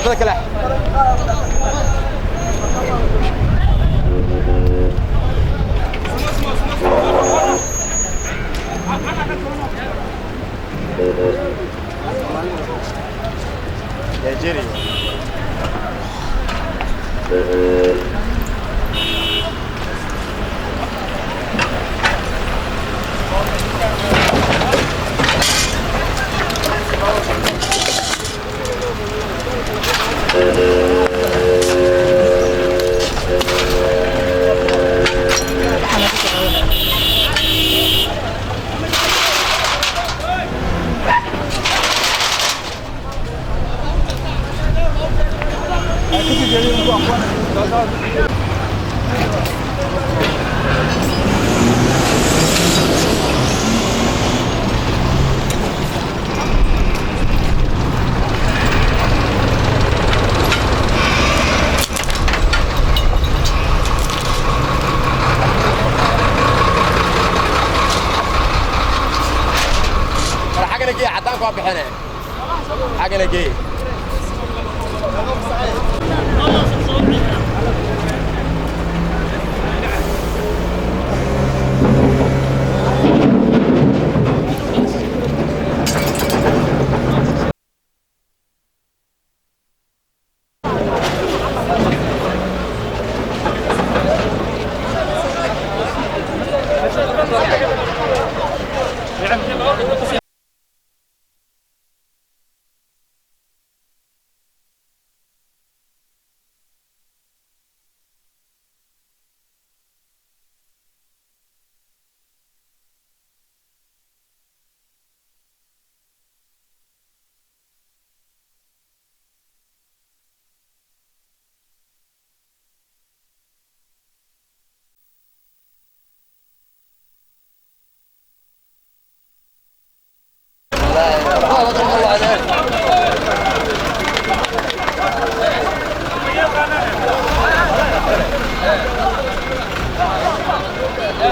وضعك لا يا جري حاجة نجي عدانك وابحنا حاجة نجي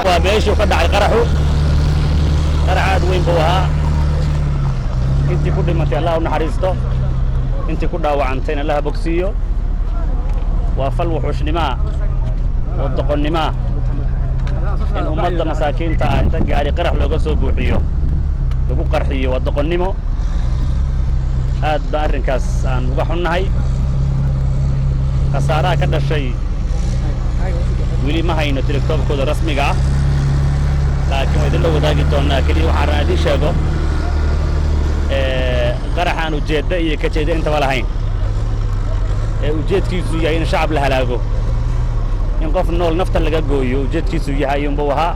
وماشي وقد على قرحه قرح عاد وين بوها انت كل ما الله ونحرسته انت كل وعنتين الله بوكسيو وفل وحوش نما والدقن نما ان امد مساكين تا انت غاري قرح لوغا سو بوخيو لوغو قرحيو والدقن نمو aad ba arrinkaas aan uga xunnahay khasaaraha ka dhashay weli ma hayno telekoobkooda rasmiga ah laakiin waa idin la wadaagi doonaa keliya waxaan rabaa idin sheego qaraxaan ujeedda iyo ka jeeda intaba lahayn ujeedkiisu yahay in shacab la halaago in qof nool nafta laga gooyo ujeedkiisu yahay unbuu ahaa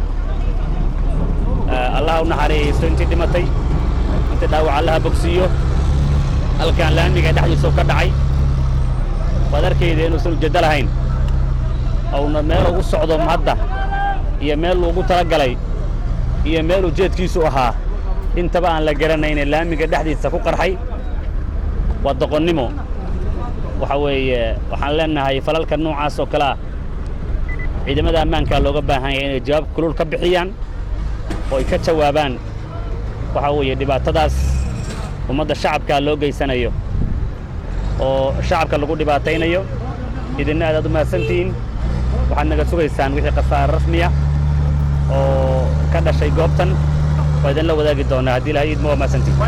allah u naxariisto intii dhimatay intii dhaawac allaha bogsiiyo halkaan laamiga dhexdiisa ka dhacay waad arkayda inuusan ujeeddo lahayn awna meel ugu socdo hadda iyo meel ugu talagalay iyo meel ujeedkiisu ahaa intaba aan la garanayn laamiga dhexdiisa ku qarxay waa doqonnimo waxa weeye waxaan leenahay falalka noocaas oo kala ciidamada ammaanka looga baahan yahay inay jawaab kulul ka bixiyaan oo ay ka jawaabaan waxa weeye dhibaatadaas ummadda shacabka loo geysanayo oo shacabka lagu dhibaataynayo idinna aad u mahadsantihiin waxaad naga sugaysaan wixii khasaare rasmi ah oo ka dhashay goobtan waa idin la wadaagi doonaa haddii ilaahay idmo waa mahadsantihiin